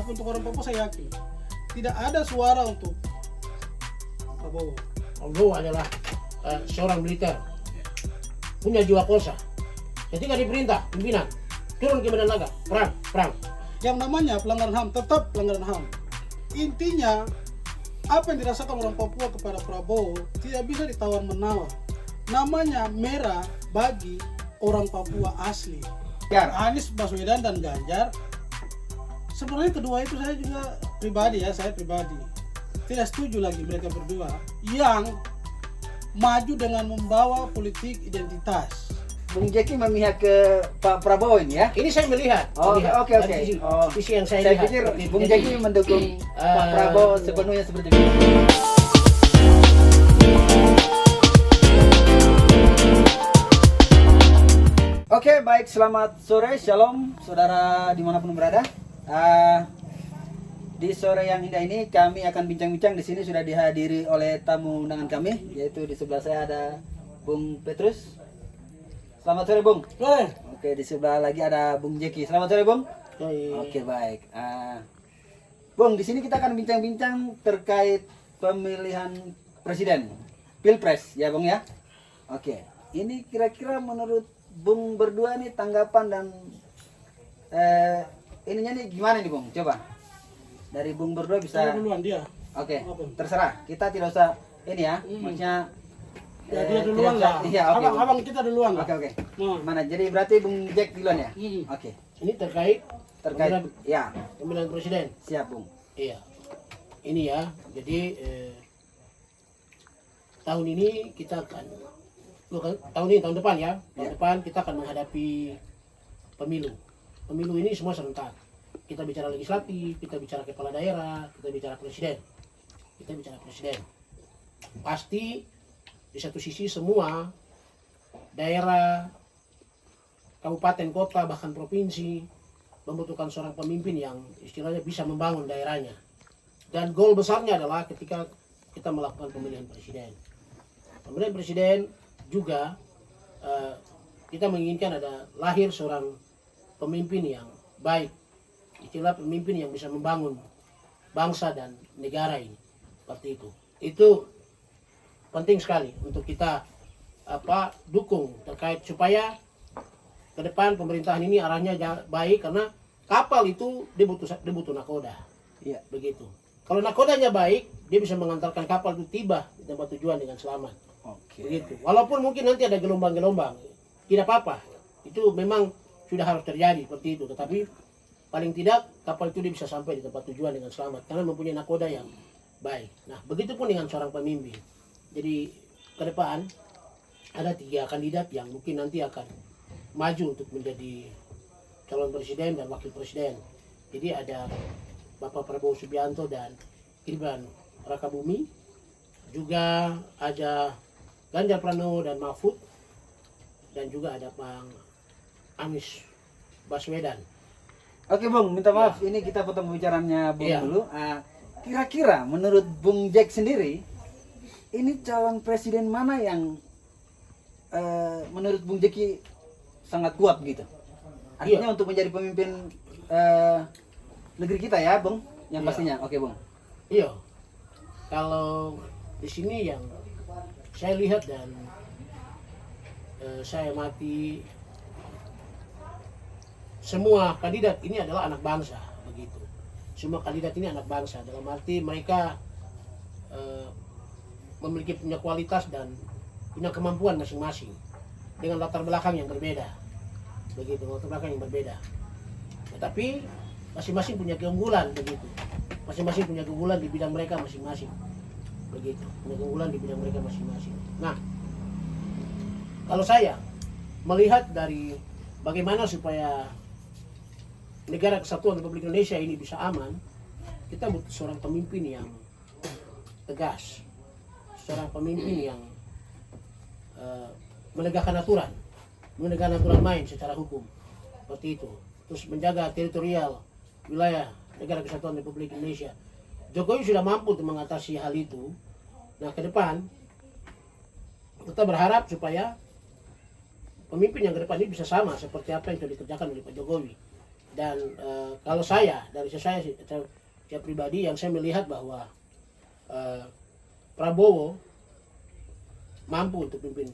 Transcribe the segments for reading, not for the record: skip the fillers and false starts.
Tapi untuk orang Papua saya yakin tidak ada suara untuk Prabowo. Prabowo adalah seorang militer, punya jiwa kosa. Ketika diperintah pimpinan turun ke medan laga, perang. Yang namanya pelanggaran HAM tetap pelanggaran HAM. Intinya apa yang dirasakan orang Papua kepada Prabowo tidak bisa ditawar-menawar. Namanya merah bagi orang Papua asli. Anies Baswedan dan Ganjar. Sebenarnya kedua itu saya juga pribadi tidak setuju lagi mereka berdua yang maju dengan membawa politik identitas. Bung Jeki memihak ke Pak Prabowo ini ya? Ini saya melihat. Oke. Dari sisi yang saya lihat. Pikir Seperti Bung itu. Jeki mendukung Pak Prabowo sepenuhnya seperti itu. Oke, baik, selamat sore, shalom saudara dimanapun berada. Di sore yang indah ini kami akan bincang-bincang. Di sini sudah dihadiri oleh tamu undangan kami, yaitu di sebelah saya ada Bung Petrus. Selamat sore, Bung. Oke, di sebelah lagi ada Bung Jeki. Selamat sore, Bung. Oke, baik. Bung, di sini kita akan bincang-bincang terkait pemilihan presiden, Pilpres, ya, Bung ya. Oke, ini kira-kira menurut Bung berdua nih tanggapan dan ininya nih gimana nih, Bung? Coba dari Bung berdua bisa. Saya duluan dia. Oke, terserah. Kita tidak usah ini ya, maksudnya. Ya dia duluan lah. Iya, oke. Abang kita duluan lah. Oke. Mana? Jadi berarti Bung Jack duluan ya? Oke. Ini terkait Ya, pemilihan presiden. siap, Bung. Iya. Ini ya. Jadi tahun ini kita akan tahun depan ya. Tahun depan kita akan menghadapi pemilu. Pemilu ini semua serentak. Kita bicara legislatif, kita bicara kepala daerah, kita bicara presiden. Pasti di satu sisi semua daerah, kabupaten, kota, bahkan provinsi membutuhkan seorang pemimpin yang istilahnya bisa membangun daerahnya. Dan goal besarnya adalah ketika kita melakukan pemilihan presiden. Pemilihan presiden juga kita menginginkan ada lahir seorang pemimpin yang baik. Istilah pemimpin yang bisa membangun bangsa dan negara ini. Seperti itu. Itu penting sekali untuk kita dukung terkait supaya ke depan pemerintahan ini arahnya baik, karena kapal itu dia butuh nakoda. Iya. Begitu. Kalau nakodanya baik, dia bisa mengantarkan kapal itu tiba di tempat tujuan dengan selamat. Oke. Begitu. Walaupun mungkin nanti ada gelombang-gelombang, tidak apa-apa. Itu memang sudah harus terjadi seperti itu. Tetapi paling tidak kapal itu dia bisa sampai di tempat tujuan dengan selamat karena mempunyai nakoda yang baik. Nah, begitupun dengan seorang pemimpin. Jadi ke depan ada 3 kandidat yang mungkin nanti akan maju untuk menjadi calon presiden dan wakil presiden. Jadi ada Bapak Prabowo Subianto dan Gibran Rakabuming. Juga ada Ganjar Pranowo dan Mahfud. Dan juga ada Bang Anies Baswedan. Oke, Bung, minta maaf ini kita potong pembicaraannya Bung Iya. dulu. Kira-kira menurut Bung Jack sendiri ini calon presiden mana yang menurut Bung Jeki sangat kuat gitu? Artinya untuk menjadi pemimpin negeri kita ya, Bung? Yang Iya. pastinya. Oke, Bung. Iya. Kalau di sini yang saya lihat dan saya amati, semua kandidat ini adalah anak bangsa, begitu. Semua kandidat ini anak bangsa dalam arti mereka punya kualitas dan punya kemampuan masing-masing dengan latar belakang yang berbeda, begitu, latar belakang yang berbeda. Tetapi masing-masing punya keunggulan, begitu. Masing-masing punya keunggulan di bidang mereka masing-masing, begitu. Punya keunggulan di bidang mereka masing-masing. Nah, kalau saya melihat dari bagaimana supaya negara kesatuan Republik Indonesia ini bisa aman, kita butuh seorang pemimpin yang tegas, seorang pemimpin yang menegakkan aturan main secara hukum, seperti itu. Terus menjaga teritorial wilayah negara kesatuan Republik Indonesia. Jokowi sudah mampu untuk mengatasi hal itu. Nah, ke depan kita berharap supaya pemimpin yang ke depan ini bisa sama seperti apa yang sudah dikerjakan oleh Pak Jokowi. Dan kalau saya dari saya pribadi yang saya melihat bahwa Prabowo mampu untuk pimpin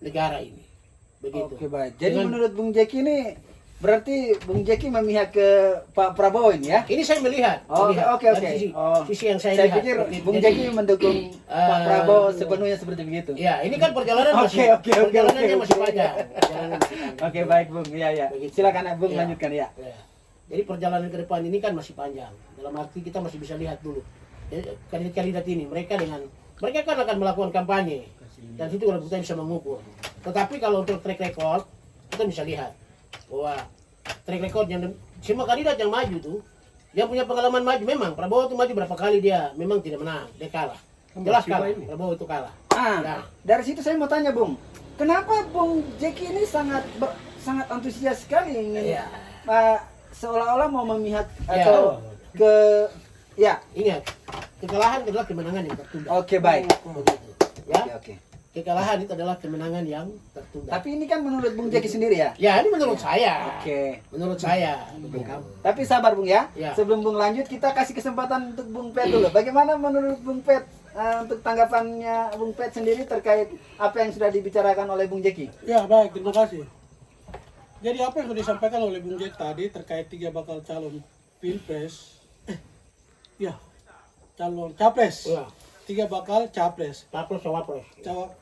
negara ini. Begitu. Oke, baik. Jadi Dengan- menurut Bung Jeki ini berarti Bung Jeki memihak ke Pak Prabowo ini ya? Ini saya melihat. Oh, melihat oke, dari oke. Sisi, Oh, sisi yang saya, Saya lihat. pikir Seperti itu. Bung Jadi, Jeki mendukung Pak Prabowo eh, sepenuhnya seperti begitu. Ya, ini kan perjalanan Oke, masih oke, oke, perjalanannya oke, masih oke. panjang. Perjalanan masih panjang. Oke, baik Bung. Iya, ya. Begitu. Silakan Bung Ya. lanjutkan ya. Ya. Jadi perjalanan ke depan ini kan masih panjang. Dalam arti kita masih bisa lihat dulu. Jadi, kandidat-kandidat ini mereka kan akan melakukan kampanye dan situ kalau kita bisa mengukur. Tetapi kalau untuk track record kita bisa lihat bahwa track record yang semua kandidat yang maju tuh yang punya pengalaman maju memang Prabowo itu maju berapa kali dia memang tidak menang, dia kalah. Jelas kalah, Prabowo itu kalah. Ah, dari situ saya mau tanya Bung, kenapa Bung Jeki ini sangat antusias sekali ingin Iya. seolah-olah mau memihak Iya. atau ke ya. Ingat, kekalahan adalah kemenangan yang tertunda. Oke, baik. Begitu. Ya, Oke. kekalahan itu adalah kemenangan yang tertunda. Tapi ini kan menurut Bung Jeki sendiri ya. Ya, ini menurut saya. Oke. Menurut saya. Tapi sabar Bung ya. Ya. Sebelum Bung lanjut kita kasih kesempatan untuk Bung Pet dulu. Bagaimana menurut Bung Pet untuk tanggapannya Bung Pet sendiri terkait apa yang sudah dibicarakan oleh Bung Jeki? Ya baik, terima kasih. Jadi apa yang sudah disampaikan oleh Bung Jack tadi terkait 3 bakal calon pilpres, ya calon capres, Ya. 3 bakal capres, Capres, cawapres.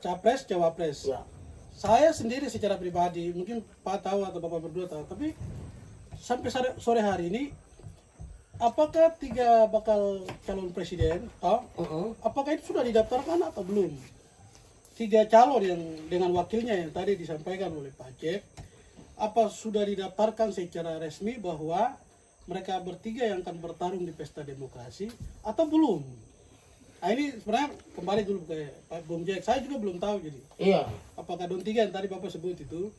capres, cawapres. Ya. Saya sendiri secara pribadi, mungkin Pak tahu atau Bapak berdua tahu, tapi sampai sore hari ini, apakah 3 bakal calon presiden, apakah itu sudah didaftarkan atau belum? 3 calon yang dengan wakilnya yang tadi disampaikan oleh Pak Jack, apa sudah didaftarkan secara resmi bahwa mereka bertiga yang akan bertarung di pesta demokrasi atau belum? Nah ini sebenarnya kembali dulu ke Pak Bung Jack, saya juga belum tahu jadi. Iya. Apakah Don 3 yang tadi Bapak sebut itu,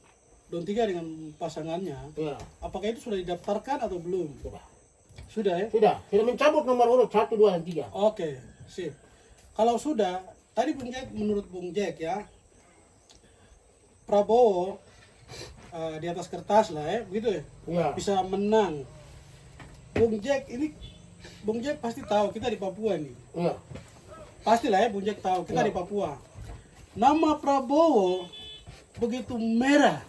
Don 3 dengan pasangannya, Iya. apakah itu sudah didaftarkan atau belum? Sudah. Sudah ya? Sudah mencabut nomor urut 1, 2, dan 3. Oke, sip. Kalau sudah, tadi Bung Jack, menurut Bung Jack ya, Prabowo di atas kertas lah ya, begitu ya, Iya. bisa menang. Bung Jack ini, Bung Jack pasti tahu kita di Papua nih. Iya. Pastilah ya Bung Jack tahu kita Ya. di Papua. Nama Prabowo begitu merah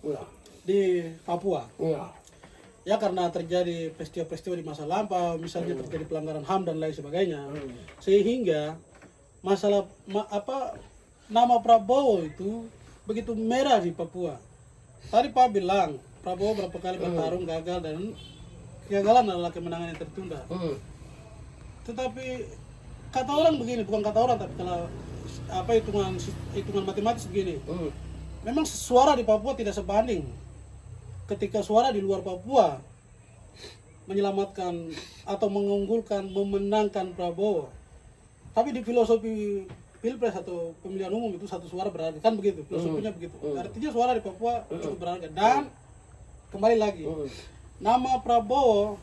Iya. di Papua. Iya. Ya karena terjadi peristiwa-peristiwa di masa lampau, misalnya terjadi pelanggaran HAM dan lain sebagainya. Sehingga masalah nama Prabowo itu begitu merah di Papua. Tadi Pak bilang Prabowo berapa kali bertarung gagal dan kegagalan adalah kemenangan yang tertunda. Tetapi kata orang begini, bukan kata orang tapi kalau hitungan matematis begini. Memang suara di Papua tidak sebanding ketika suara di luar Papua menyelamatkan atau mengunggulkan, memenangkan Prabowo. Tapi di filosofi pilpres atau pemilihan umum itu satu suara berharga, kan begitu, filosofinya begitu. Artinya suara di Papua cukup berharga. Dan kembali lagi, nama Prabowo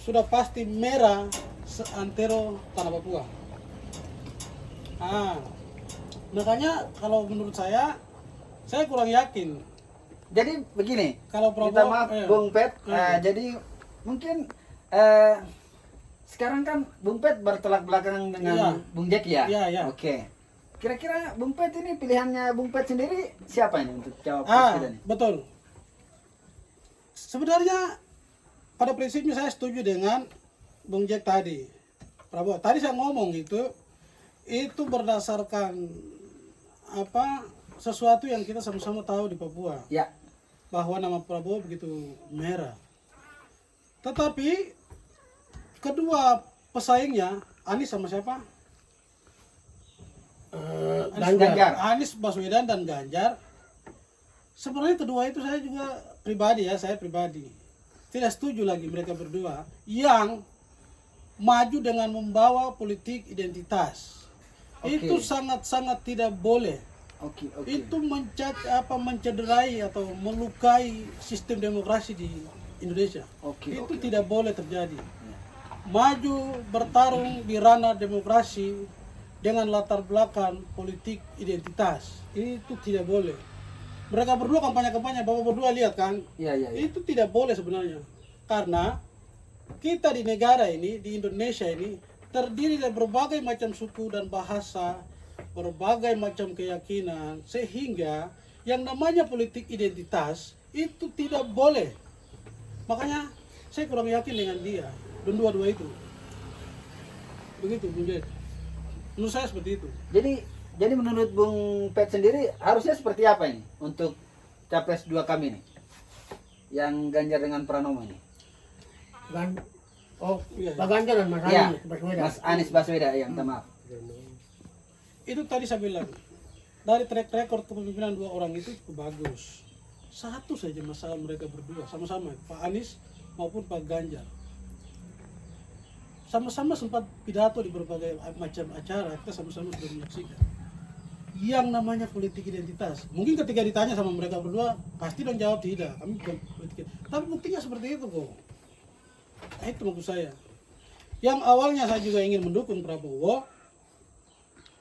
sudah pasti merah seantero tanah Papua. Makanya kalau menurut saya kurang yakin. Jadi begini, Kalau Prabowo, minta maaf Bung Pet, Hmm. jadi mungkin sekarang kan Bung Pet bertolak belakang dengan Iya. Bung Jack ya? Iya, iya. Oke. Kira-kira Bung Pet ini pilihannya Bung Pet sendiri siapa ini untuk jawab presiden? Betul. Sebenarnya pada prinsipnya saya setuju dengan Bung Jack tadi. Prabowo. Tadi saya ngomong itu berdasarkan sesuatu yang kita sama-sama tahu di Papua. Ya. Bahwa nama Prabowo begitu merah. Tetapi kedua pesaingnya Anies sama siapa? Ganjar. Anies Baswedan dan Ganjar. Sebenarnya kedua itu saya juga saya pribadi tidak setuju lagi mereka berdua yang maju dengan membawa politik identitas. Oke. Itu sangat-sangat tidak boleh. Oke. Itu mencederai atau melukai sistem demokrasi di Indonesia. Itu tidak boleh terjadi. Maju bertarung di ranah demokrasi dengan latar belakang politik identitas itu tidak boleh. mereka berdua kampanye-kampanye, Bapak berdua lihat kan? Iya, iya, iya. Itu tidak boleh sebenarnya. Karena kita di negara ini, di Indonesia ini, terdiri dari berbagai macam suku dan bahasa, berbagai macam keyakinan, sehingga yang namanya politik identitas itu tidak boleh. Makanya saya kurang yakin dengan dia dan dua-dua itu. Begitu, Bung Jed. Menurut saya seperti itu. Jadi menurut Bung Pet sendiri harusnya seperti apa ini untuk capres 2 kami nih? Yang Ganjar dengan Pranowo ini. Iya. Pak Ganjar dan Mas Iya, Anies Baswedan. Mas Anies Baswedan yang minta maaf. Itu tadi saya bilang, dari track record kepemimpinan dua orang itu cukup bagus. Satu saja masalah mereka berdua, sama-sama, Pak Anies maupun Pak Ganjar. Sama-sama sempat pidato di berbagai macam acara, kita sama-sama sudah menyaksikan. Yang namanya politik identitas, mungkin ketika ditanya sama mereka berdua, pasti dong jawab tidak, kami bukan politik. Tapi buktinya seperti itu kok. Itu maksud saya. Yang awalnya saya juga ingin mendukung Prabowo,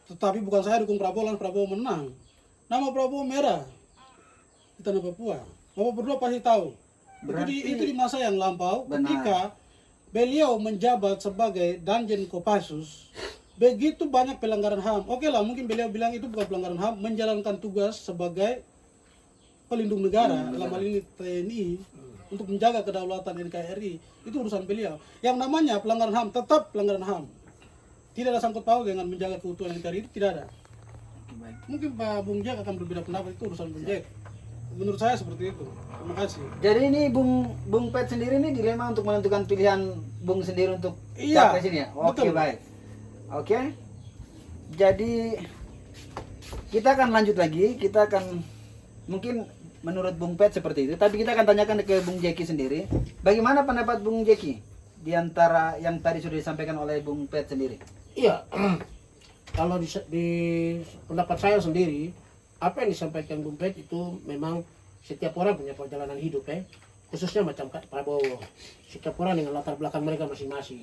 tetapi bukan saya dukung Prabowo lalu Prabowo menang. Nama Prabowo merah di tanah Papua. Bapak berdua pasti tahu. Itu di masa yang lampau, ketika beliau menjabat sebagai Danjen Kopassus, begitu banyak pelanggaran HAM. Oke lah, mungkin beliau bilang itu bukan pelanggaran HAM, menjalankan tugas sebagai pelindung negara, dalam hal ini TNI, untuk menjaga kedaulatan NKRI. Itu urusan beliau. Yang namanya pelanggaran HAM tetap pelanggaran HAM. Tidak ada sangkut paut dengan menjaga keutuhan NKRI, itu tidak ada. Mungkin Pak Bung Jack akan berbeda pendapat, itu urusan Bung Jack. Menurut saya seperti itu. Terima kasih. Jadi ini Bung Pet sendiri ini dilema untuk menentukan pilihan Bung sendiri untuk Iya, capres ini ya? Oke, betul. baik. Oke. Jadi kita akan lanjut lagi, kita akan mungkin menurut Bung Pet seperti itu, tapi kita akan tanyakan ke Bung Jeki sendiri. Bagaimana pendapat Bung Jeki di antara yang tadi sudah disampaikan oleh Bung Pet sendiri? Iya, kalau di pendapat saya sendiri, apa yang disampaikan Bung Pet itu memang setiap orang punya perjalanan hidup khususnya macam Prabowo. Setiap orang dengan latar belakang mereka masing-masing.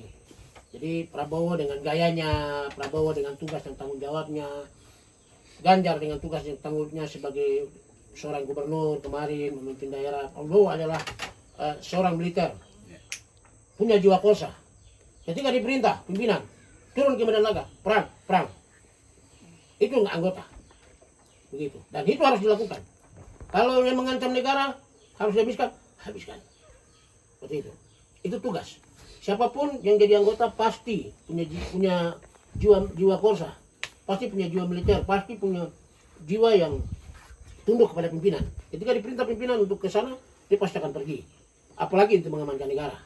Jadi Prabowo dengan gayanya, Prabowo dengan tugas dan tanggung jawabnya, Ganjar dengan tugas dan tanggung jawabnya sebagai seorang gubernur kemarin memimpin daerah. Prabowo adalah seorang militer, punya jiwa kosa. Ketika diperintah pimpinan turun ke medan laga, perang, itu nggak anggota, begitu. Dan itu harus dilakukan. Kalau yang mengancam negara harus dihabiskan, seperti itu. Itu tugas. Siapapun yang jadi anggota pasti punya jiwa korsa, pasti punya jiwa militer, pasti punya jiwa yang tunduk kepada pimpinan. Ketika diperintah pimpinan untuk ke sana, dia pasti akan pergi. Apalagi untuk mengamankan negara.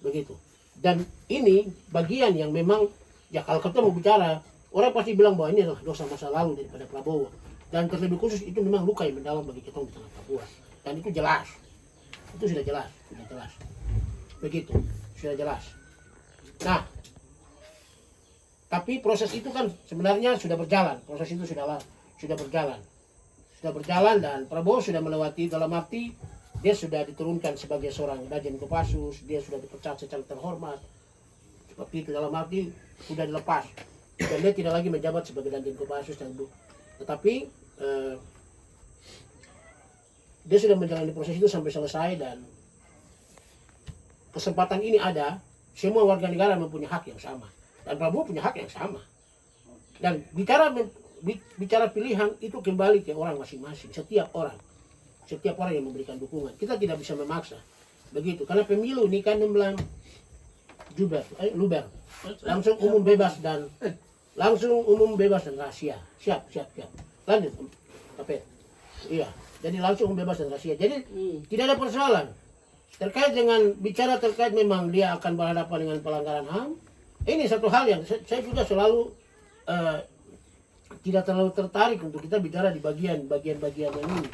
Begitu. Dan ini bagian yang memang, ya kalau kita mau bicara, orang pasti bilang bahwa ini adalah dosa masa lalu daripada Prabowo. Dan terlebih khusus itu memang luka yang mendalam bagi kita di tanah Papua. Dan itu jelas. Itu sudah jelas. Begitu. Sudah jelas. Nah, tapi proses itu kan sebenarnya sudah berjalan. Proses itu sudah berjalan. Sudah berjalan dan Prabowo sudah melewati, dalam arti dia sudah diturunkan sebagai seorang Danjen Kopassus, dia sudah dipecat secara terhormat. Seperti itu, dalam arti sudah dilepas. Dan dia tidak lagi menjabat sebagai Danjen Kopassus tetapi dia sudah menjalani proses itu sampai selesai dan kesempatan ini ada, semua warga negara mempunyai hak yang sama dan Prabowo punya hak yang sama. Dan bicara pilihan itu kembali ke orang masing-masing, setiap orang yang memberikan dukungan. Kita tidak bisa memaksa begitu, karena pemilu ini kan memang luber, langsung umum bebas dan rahasia. Siap. Lanjut, Kapet. Iya, jadi langsung bebas dan rahasia. Jadi tidak ada persoalan terkait dengan terkait memang dia akan berhadapan dengan pelanggaran HAM. Ini satu hal yang saya juga selalu tidak terlalu tertarik untuk kita bicara di bagian yang ini.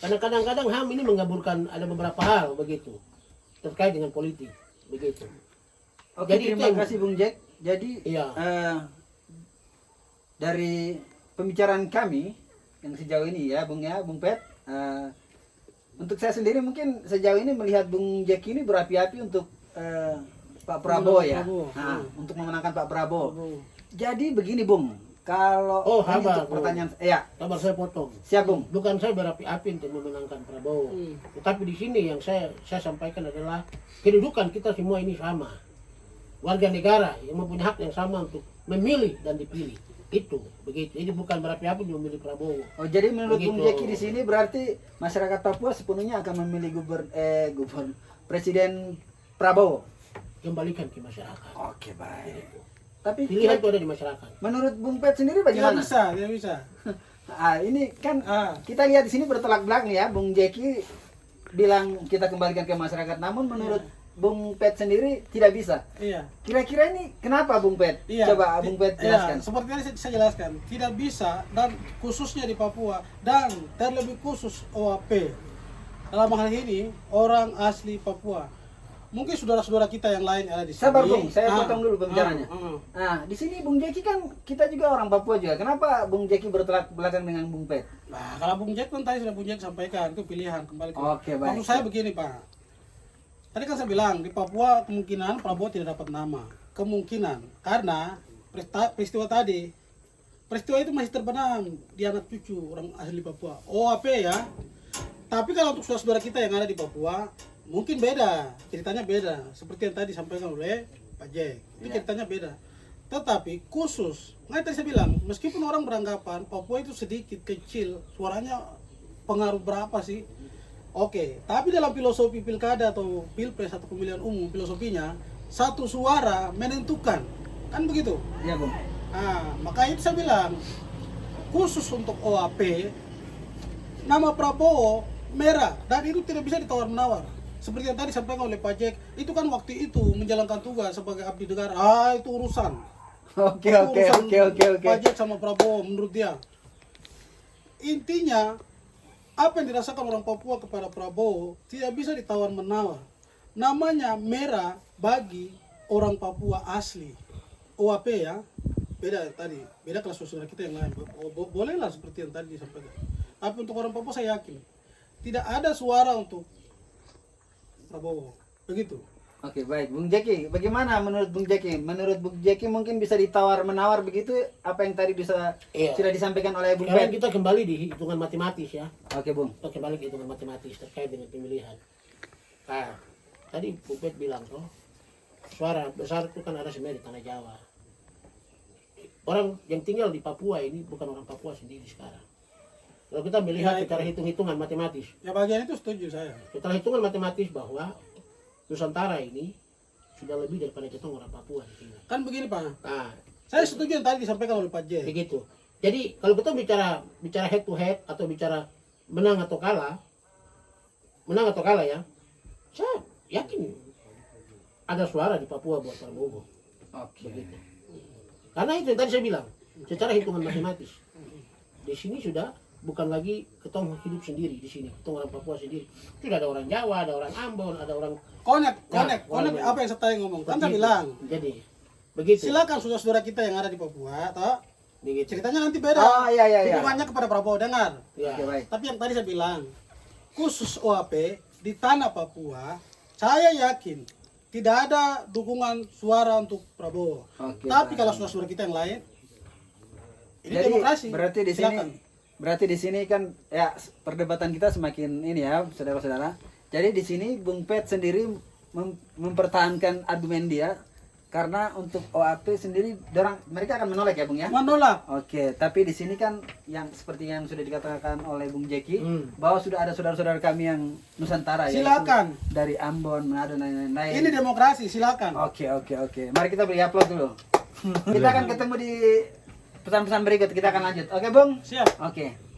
Karena kadang-kadang HAM ini menggambarkan ada beberapa hal begitu terkait dengan politik begitu. Oke, Jadi terima kasih Bung Jack. Jadi iya. Dari pembicaraan kami yang sejauh ini ya Bung Pet, untuk saya sendiri mungkin sejauh ini melihat Bung Jack ini berapi-api untuk Pak Prabowo ya. Untuk memenangkan Pak Prabowo. Jadi begini Bung, Kalau Oh, ini sabar, untuk pertanyaan, ya Sabar saya potong. siap Bung. Bukan saya berapi-api untuk memenangkan Prabowo. Tetapi di sini yang saya sampaikan adalah kedudukan kita semua ini sama. Warga negara yang mempunyai hak yang sama untuk memilih dan dipilih. Itu begitu. Jadi bukan berapi-api memilih Prabowo. Oh, jadi menurut Bung Begitu. Jeki di sini berarti masyarakat Papua sepenuhnya akan memilih Presiden Prabowo. Kembalikan ke masyarakat. Oke, baik. Tapi Pilihan itu ada di masyarakat. menurut Bung Pet sendiri Tidak bagaimana? bisa, tidak bisa. Ini kan Ah. kita lihat di sini bertolak belakang ya, Bung Jeki bilang kita kembalikan ke masyarakat. Namun menurut Bung Pet sendiri tidak bisa. Iya. Kira-kira ini kenapa Bung Pet? Iya. Coba Bung Pet Iya, jelaskan. seperti tadi saya jelaskan, tidak bisa dan khususnya di Papua dan terlebih khusus OAP. Dalam hal ini orang asli Papua. Mungkin saudara-saudara kita yang lain ada di sini. Sabar Bung, saya potong dulu pembicaranya. Ah. Nah, di sini Bung Jeki kan kita juga orang Papua juga. Kenapa Bung Jeki bertolak belakang dengan Bung Pet? Nah, kalau Bung Jack kan tadi sudah Bung Jack sampaikan, itu pilihan kembali ke. Oke, baik. Maksud saya begini, Pak. Tadi kan saya bilang di Papua kemungkinan Prabowo tidak dapat nama. Kemungkinan karena peristiwa tadi. Peristiwa itu masih terbenam di anak cucu orang asli Papua. OAP ya. Tapi kalau untuk saudara-saudara kita yang ada di Papua, mungkin beda, ceritanya beda. Seperti yang tadi disampaikan oleh Pak Jack, itu Iya. ceritanya beda. Tetapi khusus, nggak tadi saya bilang, meskipun orang beranggapan Papua itu sedikit, kecil, suaranya pengaruh berapa sih? Oke, tapi dalam filosofi pilkada atau pilpres atau pemilihan umum, filosofinya, satu suara menentukan, kan begitu? Iya Bung. Nah, maka itu saya bilang, khusus untuk OAP, nama Prabowo merah, dan itu tidak bisa ditawar-menawar. Seperti yang tadi disampaikan oleh Pak Jack, itu kan waktu itu menjalankan tugas sebagai abdi negara. Itu urusan. Oke. Pak Jack sama Prabowo menurut dia. Intinya, apa yang dirasakan orang Papua kepada Prabowo tidak bisa ditawar-menawar. Namanya merah bagi orang Papua asli. OAP ya, beda tadi, beda kelas saudara kita yang lain. Bolehlah seperti yang tadi disampaikan. Tapi untuk orang Papua saya yakin tidak ada suara untuk Prabowo. Begitu. Oke, baik. Bung Jeki, bagaimana menurut Bung Jeki? Menurut Bung Jeki mungkin bisa ditawar-menawar begitu apa yang tadi bisa Iya. sudah disampaikan oleh Bung Sekarang Pet? kita kembali di hitungan matematis ya. Oke, Bung. Kita kembali ke hitungan matematis terkait dengan pemilihan. Nah, tadi Bupet bilang toh, suara besar itu kan ada sebenarnya di Tanah Jawa. Orang yang tinggal di Papua ini bukan orang Papua sendiri sekarang. Kalau kita melihat Ya, secara hitung-hitungan matematis, Ya bagian itu setuju saya. setelah hitungan matematis bahwa Nusantara ini sudah lebih daripada kita orang Papua di sini. Kan begini Pak. Nah, Saya setuju yang tadi disampaikan oleh Pak Jack. begitu. Jadi kalau kita bicara head to head atau bicara menang atau kalah ya, saya yakin ada suara di Papua buat Prabowo. Oke. Begitu. Karena itu yang tadi saya bilang, secara hitungan matematis, di sini sudah bukan lagi ketong hidup sendiri di sini, ketong orang Papua sendiri. Tidak ada orang Jawa, ada orang Ambon, ada orang Konek Nah, apa yang saya tadi ngomong. Kan saya begitu. bilang, Jadi begitu. silakan saudara-saudara kita yang ada di Papua, toh Begitu. ceritanya nanti beda. Iya. Dukungannya kepada Prabowo, dengar. Ya. Oke, baik. Tapi yang tadi saya bilang, khusus OAP di tanah Papua, saya yakin tidak ada dukungan suara untuk Prabowo. Oke, Tapi baik. kalau saudara-saudara kita yang lain, ini Jadi demokrasi. berarti di Silakan. di sini kan ya perdebatan kita semakin ini ya, saudara-saudara. Jadi di sini Bung Pet sendiri mempertahankan argumen dia karena untuk OAP sendiri mereka akan menolak ya Bung ya. Menolak. Oke, tapi di sini kan yang seperti yang sudah dikatakan oleh Bung Jeki bahwa sudah ada saudara-saudara kami yang Nusantara ya. Silakan. Dari Ambon, Manado dan lain-lain. Ini demokrasi, silakan. Oke. Mari kita beri aplaus dulu. Kita akan ketemu di pesan-pesan berikut. Kita akan lanjut. Oke, Bung? Siap. Oke.